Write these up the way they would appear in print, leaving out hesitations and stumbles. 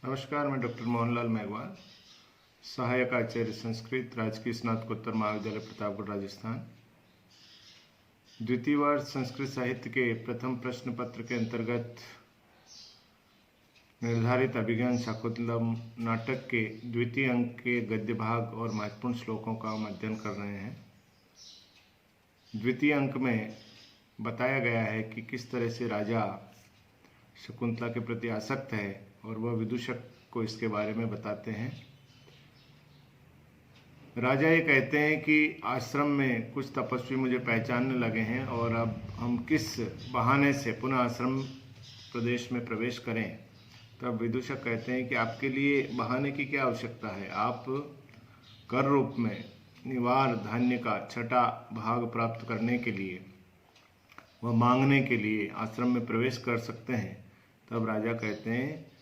नमस्कार, मैं डॉक्टर मोहनलाल मेघवाल, सहायक आचार्य संस्कृत, राजकीय स्नातकोत्तर महाविद्यालय, प्रतापगढ़, राजस्थान। द्वितीय वर्ष संस्कृत साहित्य के प्रथम प्रश्न पत्र के अंतर्गत निर्धारित अभिज्ञान शाकुंतलम नाटक के द्वितीय अंक के गद्य भाग और महत्वपूर्ण श्लोकों का हम अध्ययन कर रहे हैं। द्वितीय अंक में बताया गया है कि किस तरह से राजा शकुंतला के प्रति आसक्त है और वह विदूषक को इसके बारे में बताते हैं। राजा ये कहते हैं कि आश्रम में कुछ तपस्वी मुझे पहचानने लगे हैं और अब हम किस बहाने से पुनः आश्रम प्रदेश में प्रवेश करें। तब विदूषक कहते हैं कि आपके लिए बहाने की क्या आवश्यकता है, आप कर रूप में निवार धान्य का छठा भाग प्राप्त करने के लिए, वह मांगने के लिए आश्रम में प्रवेश कर सकते हैं। तब राजा कहते हैं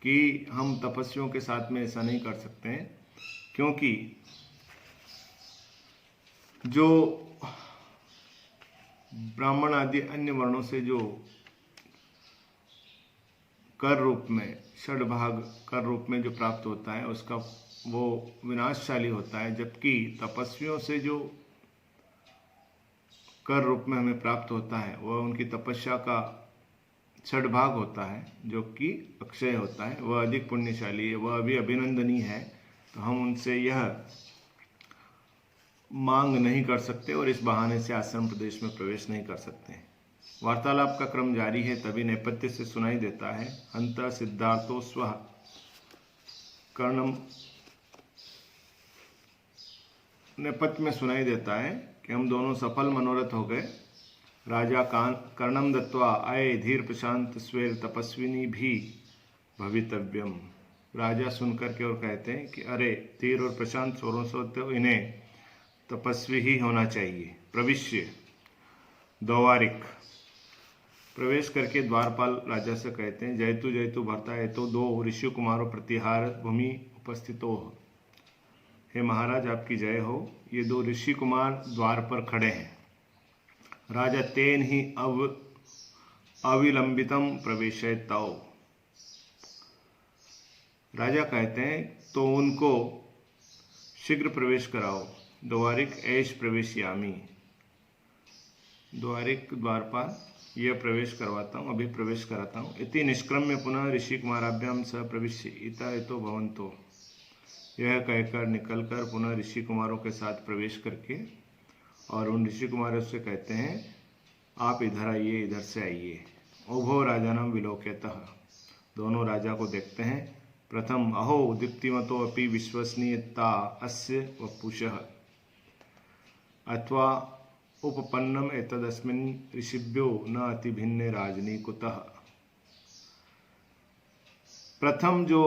कि हम तपस्वियों के साथ में ऐसा नहीं कर सकते हैं, क्योंकि जो ब्राह्मण आदि अन्य वर्णों से जो कर रूप में षड भाग कर रूप में जो प्राप्त होता है उसका वो विनाशशाली होता है, जबकि तपस्वियों से जो कर रूप में हमें प्राप्त होता है वह उनकी तपस्या का षड भाग होता है, जो कि अक्षय होता है, वह अधिक पुण्यशाली है, वह अभी अभिनंदनीय है। तो हम उनसे यह मांग नहीं कर सकते और इस बहाने से आश्रम प्रदेश में प्रवेश नहीं कर सकते। वार्तालाप का क्रम जारी है, तभी नेपथ्य से सुनाई देता है, हंता सिद्धार्थो स्वः कर्णम। नेपथ्य में सुनाई देता है कि हम दोनों सफल मनोरथ हो गए। राजा कर्णम दत्वा आये धीर प्रशांत स्वेर तपस्विनी भी भवितव्यम। राजा सुनकर के और कहते हैं कि अरे धीर और प्रशांत स्वरों से तो इन्हें तपस्वी ही होना चाहिए। प्रविश्य द्वारिक, प्रवेश करके द्वारपाल राजा से कहते हैं, जयतु जयतु भर्ता ये तो दो ऋषि कुमारों प्रतिहार भूमि उपस्थितो हो। हे महाराज, आपकी जय हो। ये दो ऋषि कुमार द्वार पर खड़े हैं। राजा तेन ही अविलंबितम प्रवेशयतौ। राजा कहते हैं तो उनको शीघ्र प्रवेश कराओ। द्वारिक ऐश प्रवेशयामी। द्वारिक द्वारपाल, यह प्रवेश करवाता हूँ, अभी प्रवेश कराता हूँ। इति निष्क्रम्य पुनः ऋषि कुमाराभ्याम सह प्रविश्य इता एतो भवंतो। यह कहकर निकलकर पुनः ऋषि कुमारों के साथ प्रवेश करके और उन ऋषि कुमारों से कहते हैं, आप इधर आइए, इधर से आइए। उभो राजानम विलोक्यतः, दोनों राजा को देखते हैं। प्रथम अहो दीप्तिमतो अपि विश्वसनीयता अस्य वपुषः अथवा उपपन्नम एतदस्मिन् ऋषिभ्यो न अति भिन्ने राजनी कुतः। प्रथम जो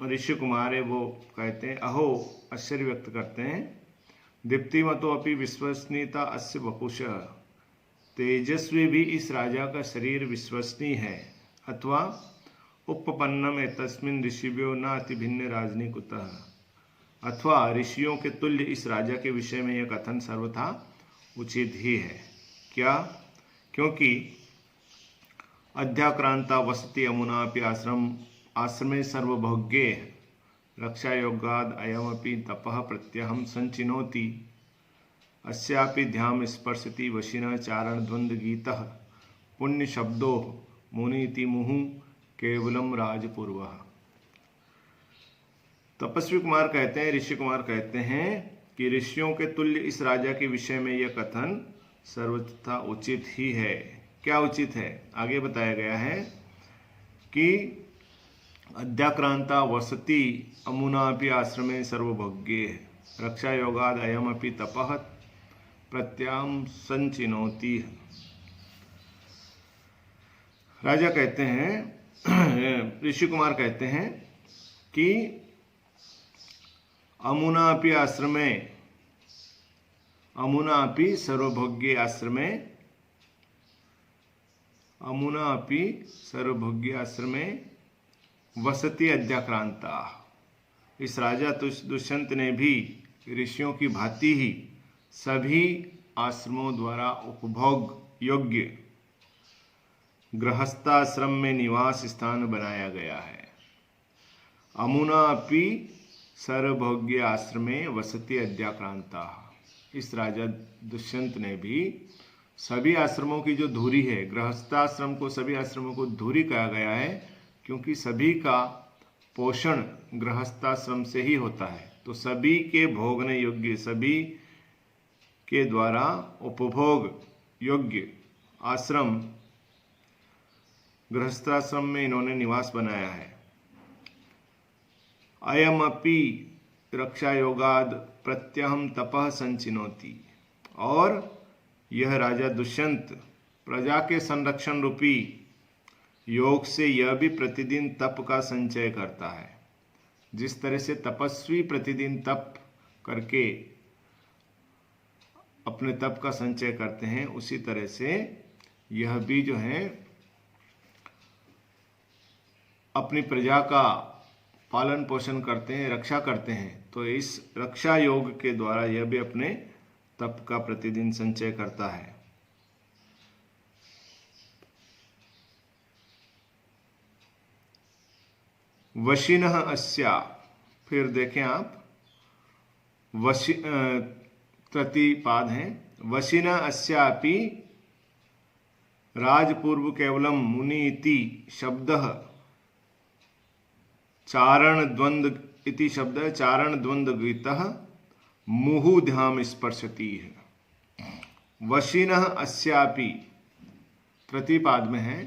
ऋषि कुमार है वो कहते हैं, अहो आश्चर्य व्यक्त करते हैं, दीप्तिमतो अपि विश्वसनीयता अस्य वपुषः, तेजस्वी भी इस राजा का शरीर विश्वसनीय है, अथवा उपपन्नम एतस्मिन् ऋषिभ्यो न अति भिन्न राजनी कुतः, अथवा ऋषियों के तुल्य इस राजा के विषय में यह कथन सर्वथा उचित ही है। क्या? क्योंकि अध्याक्रांता वसति अमुनापि आश्रमे सर्वभोग्ये रक्षा योगाद अयमपि तपः प्रत्यहम संचिनोति अस्यापि ध्याम स्पर्शति वशिना चारण द्वंद्व गीतः पुण्य शब्दो मुनीति मुहु केवलम राजपूर्वः। तपस्वी कुमार कहते हैं, ऋषि कुमार कहते हैं कि ऋषियों के तुल्य इस राजा के विषय में यह कथन सर्वथा उचित ही है। क्या उचित है? आगे बताया गया है कि अध्याक्रांता वसति अमुनापि आश्रमे सर्वभोग्ये रक्षा योगाद अयमपि तपः प्रत्याम संचिनोति। राजा कहते हैं, ऋषि कुमार कहते हैं कि अमुनापि आश्रमे, अमुनापि सर्वभोग्ये आश्रमे, अमुनापि सर्वभोग्ये आश्रमे वसति अध्याक्रांता। इस राजा दुष्यंत ने भी ऋषियों की भांति ही सभी आश्रमों द्वारा उपभोग योग्य गृहस्थाश्रम में निवास स्थान बनाया गया है। अमुना अपि सर्वभोग्य आश्रमे वसति अद्याक्रांता। इस राजा दुष्यंत ने भी सभी आश्रमों की जो धुरी है, गृहस्थाश्रम को सभी आश्रमों को धुरी कहा गया है क्योंकि सभी का पोषण गृहस्थाश्रम से ही होता है। तो सभी के भोगने योग्य, सभी के द्वारा उपभोग योग्य आश्रम गृहस्थाश्रम में इन्होंने निवास बनाया है। अयमपि रक्षा योगाद प्रत्यहम तपः संचिनोति। और यह राजा दुष्यंत प्रजा के संरक्षण रूपी योग से यह भी प्रतिदिन तप का संचय करता है। जिस तरह से तपस्वी प्रतिदिन तप करके अपने तप का संचय करते हैं, उसी तरह से यह भी जो है अपनी प्रजा का पालन पोषण करते हैं, रक्षा करते हैं। तो इस रक्षा योग के द्वारा यह भी अपने तप का प्रतिदिन संचय करता है। वशिनः अस्या, फिर देखें आप, प्रतिपाद हैं। वशिनः अस्यापि राजपूर्व केवलम मुनि इति शब्दः चारण द्वंद्व इति शब्द चारण द्वंद्व गीतः मुहुध्याम स्पर्शति है। वशिनः अस्यापि प्रतिपाद में है।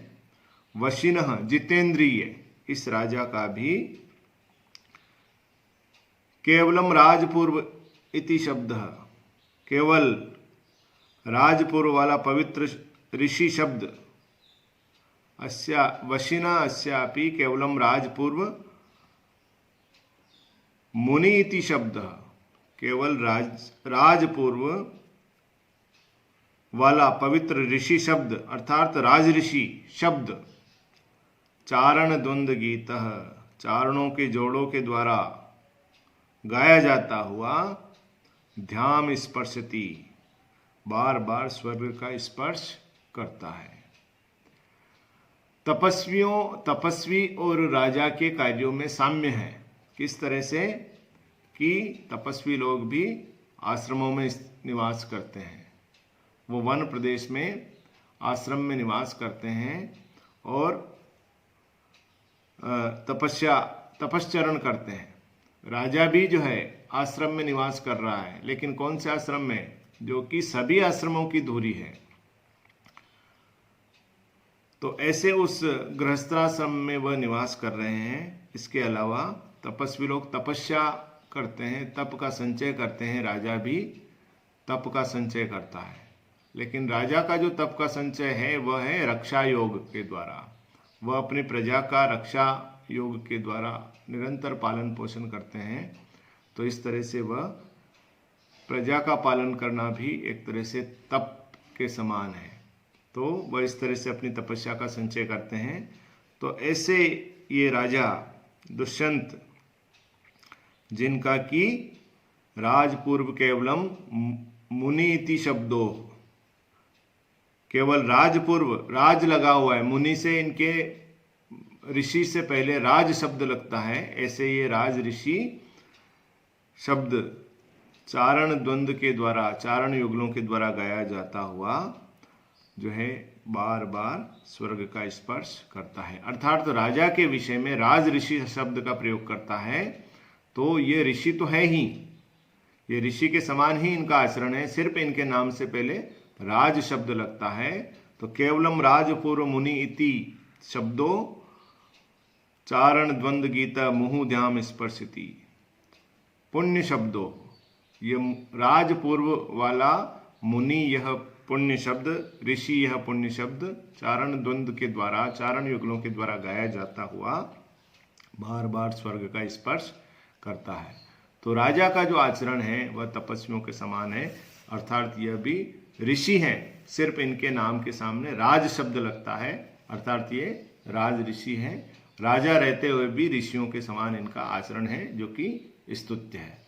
वशिनः जितेंद्रिय इस राजा का भी केवलम राजपूर्व इति शब्द, केवल राजपूर्व वाला पवित्र ऋषि शब्द, अस्या वशिना अस्यापि केवलम राजपूर्व मुनि इति शब्द, केवल राजपूर्व वाला पवित्र ऋषि शब्द अर्थात राजऋषि शब्द, चारण द्वंद्व गीत, चारणों के जोड़ों के द्वारा गाया जाता हुआ, ध्याम स्पर्शति, बार बार स्वर्ग का स्पर्श करता है। तपस्वी और राजा के कार्यों में साम्य है। किस तरह से कि तपस्वी लोग भी आश्रमों में निवास करते हैं, वो वन प्रदेश में आश्रम में निवास करते हैं और तपश्चरण करते हैं। राजा भी जो है आश्रम में निवास कर रहा है, लेकिन कौन से आश्रम में? जो कि सभी आश्रमों की धुरी है। तो ऐसे उस गृहस्थाश्रम में वह निवास कर रहे हैं। इसके अलावा तपस्वी लोग तपस्या करते हैं, तप का संचय करते हैं। राजा भी तप का संचय करता है, लेकिन राजा का जो तप का संचय है वह है रक्षा योग के द्वारा। वह अपनी प्रजा का रक्षा योग के द्वारा निरंतर पालन पोषण करते हैं। तो इस तरह से वह प्रजा का पालन करना भी एक तरह से तप के समान है। तो वह इस तरह से अपनी तपस्या का संचय करते हैं। तो ऐसे ये राजा दुष्यंत, जिनका कि राजपूर्व केवलम मुनि इति शब्दों, केवल राजपूर्व, राज लगा हुआ है, मुनि से इनके ऋषि से पहले राज शब्द लगता है। ऐसे ये राज ऋषि शब्द चारण द्वंद्व के द्वारा, चारण युगलों के द्वारा गाया जाता हुआ जो है बार बार स्वर्ग का स्पर्श करता है। अर्थात राजा के विषय में राज ऋषि शब्द का प्रयोग करता है। तो ये ऋषि तो है ही, ये ऋषि के समान ही इनका आचरण है, सिर्फ इनके नाम से पहले राज शब्द लगता है। तो केवलम राजपूर्व मुनि इति शब्दों चारण द्वंद्व गीता मुहुध्याम स्पर्शति। पुण्य शब्दों, ये राजपूर्व वाला मुनि यह पुण्य शब्द, ऋषि यह पुण्य शब्द चारण द्वंद्व के द्वारा, चारण युगलों के द्वारा गाया जाता हुआ बार बार स्वर्ग का स्पर्श करता है। तो राजा का जो आचरण है वह तपस्वियों के समान है। अर्थात यह भी ऋषि हैं, सिर्फ इनके नाम के सामने राज शब्द लगता है। अर्थात ये राज ऋषि हैं, राजा रहते हुए भी ऋषियों के समान इनका आचरण है, जो कि स्तुत्य है।